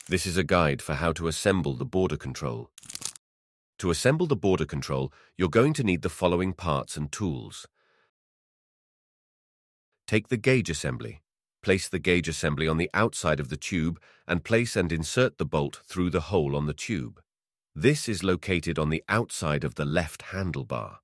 This is a guide for how to assemble the border control. To assemble the border control, you're going to need the following parts and tools. Take the gauge assembly. Place the gauge assembly on the outside of the tube and place and insert the bolt through the hole on the tube. This is located on the outside of the left handlebar.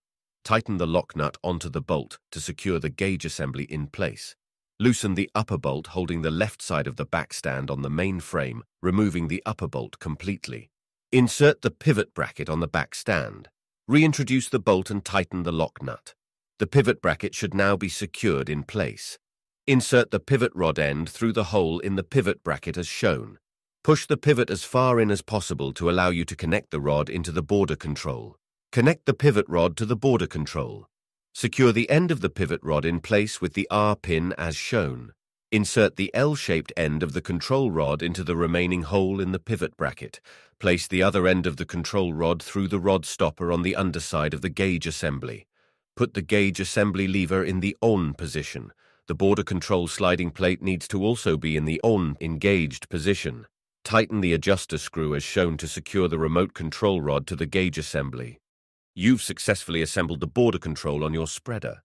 Tighten the lock nut onto the bolt to secure the gauge assembly in place. Loosen the upper bolt holding the left side of the back stand on the main frame, removing the upper bolt completely. Insert the pivot bracket on the back stand. Reintroduce the bolt and tighten the lock nut. The pivot bracket should now be secured in place. Insert the pivot rod end through the hole in the pivot bracket as shown. Push the pivot as far in as possible to allow you to connect the rod into the border control. Connect the pivot rod to the border control. Secure the end of the pivot rod in place with the R pin as shown. Insert the L-shaped end of the control rod into the remaining hole in the pivot bracket. Place the other end of the control rod through the rod stopper on the underside of the gauge assembly. Put the gauge assembly lever in the on position. The border control sliding plate needs to also be in the on engaged position. Tighten the adjuster screw as shown to secure the remote control rod to the gauge assembly. You've successfully assembled the border control on your spreader.